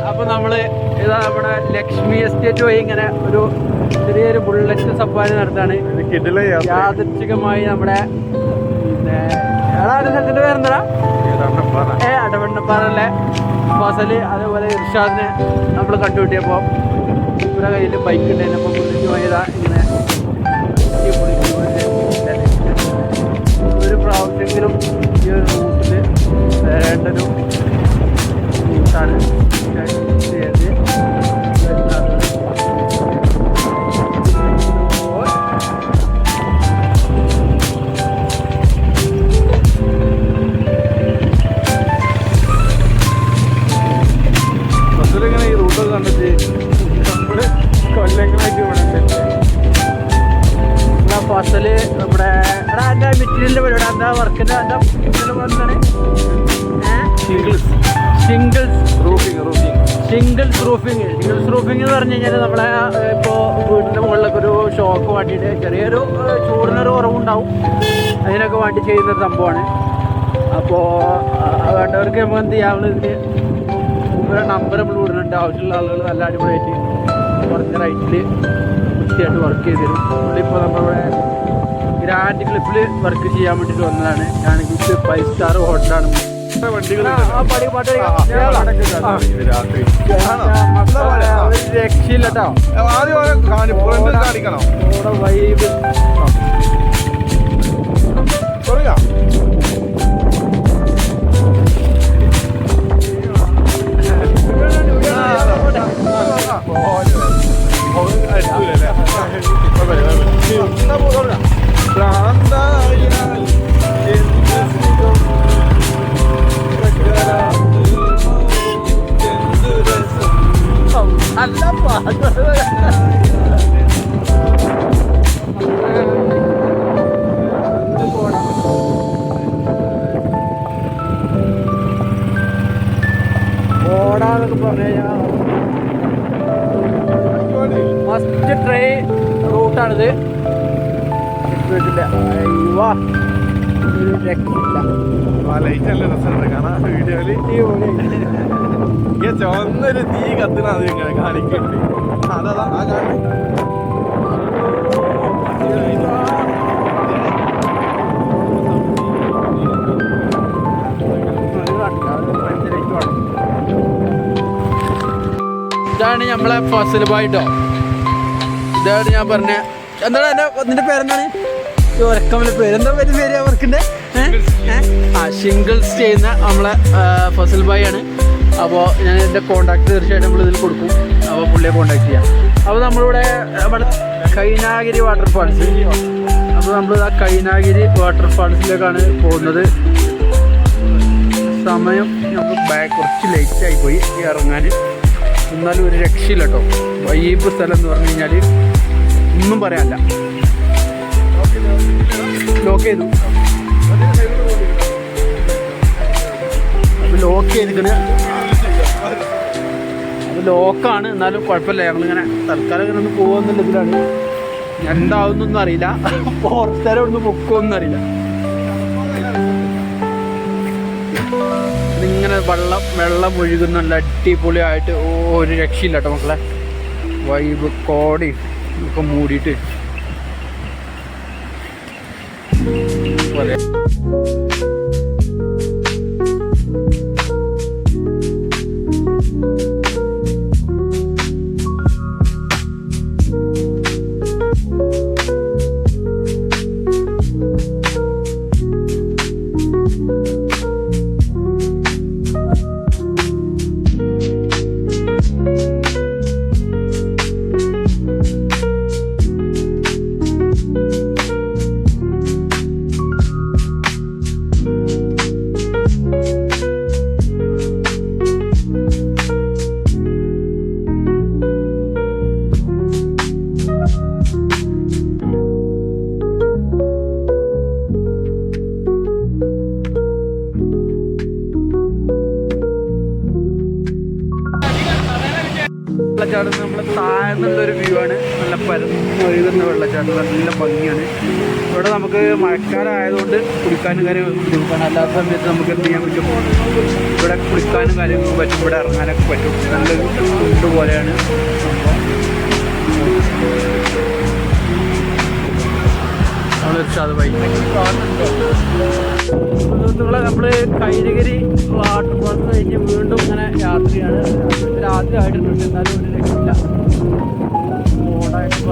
അപ്പൊ നമ്മള് ഇതാ നമ്മുടെ ലക്ഷ്മി എസ്റ്റേറ്റ് വഴി ഇങ്ങനെ ഒരു ചെറിയൊരു ബുള്ളറ്റ് സഫാരി നടത്താണ്. യാദൃച്ഛികമായി നമ്മുടെ സ്ഥലത്തിന്റെ പേരെന്താ അടവണ്ണപ്പാറയിലെ ഫസല് അതേപോലെ ഇർഷാദിനെ നമ്മൾ കണ്ടുപിട്ടിയപ്പോൾ ഇവരുടെ കയ്യിൽ ബൈക്ക് ഉണ്ടായിരുന്നപ്പോൾ പുള്ളിക്ക് പോയതാ ഇങ്ങനെ ഒരു പ്രാവശ്യമെങ്കിലും ഈ ഒരു റൂട്ടിൽ വരേണ്ടൊരു റൂട്ടാണ് ചെയ്ത് ഇങ്ങനെ ഈ റൂട്ടൊക്കെ കണ്ടിട്ട് നമ്മള് കൊല്ലങ്ങളായിട്ട് ഇവിടെ ഫസല് നമ്മുടെ എൻ്റെ മെറ്റീരിയലിൻ്റെ പരിപാടി എന്താ വർക്കിൻ്റെ എന്താ എന്താണ് ഷിംഗിൾസ് റൂഫിങ് എന്ന് പറഞ്ഞു കഴിഞ്ഞാൽ നമ്മളെ ഇപ്പോൾ വീടിൻ്റെ മുകളിലൊക്കെ ഒരു ഷോക്ക് വേണ്ടിയിട്ട് ചെറിയൊരു ചൂടിനൊരു കുറവുണ്ടാവും, അതിനൊക്കെ വേണ്ടി ചെയ്യുന്നൊരു സംഭവമാണ്. അപ്പോൾ വേണ്ടവർക്ക് നമുക്ക് എന്ത് ചെയ്യാവുന്ന ഇതിന് നമ്പർ നമ്മൾ വിടുന്നുണ്ട്. ആവശ്യമുള്ള ആളുകൾ നല്ല അടിപൊളിയായിട്ട് കുറഞ്ഞ റേറ്റിൽ വൃത്തിയായിട്ട് വർക്ക് ചെയ്ത് തരും. പുള്ളിപ്പോൾ നമ്മളിവിടെ ഗ്രാൻഡ് ക്ലിപ്പിൽ വർക്ക് ചെയ്യാൻ വേണ്ടിയിട്ട് വന്നതാണ്. ഗ്രാൻഡ് ക്ലിപ്പ് 5 സ്റ്റാർ ഹോട്ടലാണ്. രക്ഷയില്ല കേട്ടോ. വൈബ് ഓടാന്നൊക്കെ പറഞ്ഞു കഴിഞ്ഞാൽ ഫസ്റ്റ് ട്രൈ റൂട്ടാണിത്. രക്ഷയില്ല. ചുവന്നൊരു തീ കത്തുന്ന അത് കാണിക്കുന്നുണ്ട്. അതാ ആ കാണി ഇതാണ് നമ്മളെ ഫസൽ ബായിട്ടോ. ഇതാണ് ഞാൻ പറഞ്ഞ എന്താണ് നിന്റെ പേരെന്താണ്? ഉറക്കമ്മലെ പേരെന്താ പേര് വർക്കിൻ്റെ ഷിംഗിൾസ് ചെയ്യുന്ന നമ്മളെ ഫസൽ ബായി ആണ്. അപ്പോൾ ഞാൻ എൻ്റെ കോൺടാക്ട് തീർച്ചയായിട്ടും നമ്മൾ ഇതിൽ കൊടുക്കും. അപ്പോൾ പുള്ളിയെ കോൺടാക്ട് ചെയ്യാം. അപ്പോൾ നമ്മളിവിടെ നമ്മുടെ കൈനാഗിരി വാട്ടർഫാൾസ്, അപ്പോൾ നമ്മൾ ആ കൈനാഗിരി വാട്ടർഫാൾസിലേക്കാണ് പോകുന്നത്. സമയം നമുക്ക് കുറച്ച് ലേറ്റായി പോയി ഇറങ്ങാൻ. എന്നാലും ഒരു രക്ഷയില്ല കേട്ടോ. വൈബ് സ്ഥലം എന്ന് പറഞ്ഞു കഴിഞ്ഞാൽ ഒന്നും പറയാനില്ല. ലോക്ക് ചെയ്തു, അപ്പോൾ ലോക്ക് ചെയ്തിക്കണ്. അത് ലോക്കാണ്, എന്നാലും കുഴപ്പമില്ല. ഞങ്ങളിങ്ങനെ തൽക്കാലം ഇങ്ങനെ ഒന്ന് പോകുമെന്നുള്ള ഇതിലാണ്. എന്താവുന്നൊന്നും അറിയില്ല. പുറത്തേരം ഒന്ന് പൊക്കുമെന്നും അറിയില്ല. ഇങ്ങനെ വെള്ളം ഒഴുകുന്ന നല്ല അടിപൊളിയായിട്ട് ഒരു രക്ഷയില്ല കേട്ടോ മക്കളെ. വൈബ് കോടയും ഒക്കെ മൂടിയിട്ട് വെള്ളച്ചാട്ടം നമ്മൾ താഴ്ന്നുള്ളൊരു വ്യൂ ആണ്. നല്ല പരന്നൊഴുകുന്ന വെള്ളച്ചാട്ടം, നല്ല ഭംഗിയാണ്. ഇവിടെ നമുക്ക് മഴക്കാലം ആയതുകൊണ്ട് കുളിക്കാനും കാര്യങ്ങളും ബുദ്ധിമുട്ടാണ്. അല്ലാത്ത സമയത്ത് നമുക്ക് എന്ത് ചെയ്യാൻ പറ്റും, ഇവിടെ കുളിക്കാനും കാര്യങ്ങളും പറ്റും, ഇവിടെ ഇറങ്ങാനൊക്കെ പറ്റും. നല്ലൊരു ഫുഡ് പോലെയാണ്. സുഹൃത്തുക്കളെ, നമ്മൾ കൈനഗിരി വാട്ടർഫാൾസ് കഴിഞ്ഞ് വീണ്ടും ഇങ്ങനെ യാത്രയാണ്. ആദ്യമായിട്ടുണ്ട്, എന്നാലും ഒരു രക്ഷയില്ല.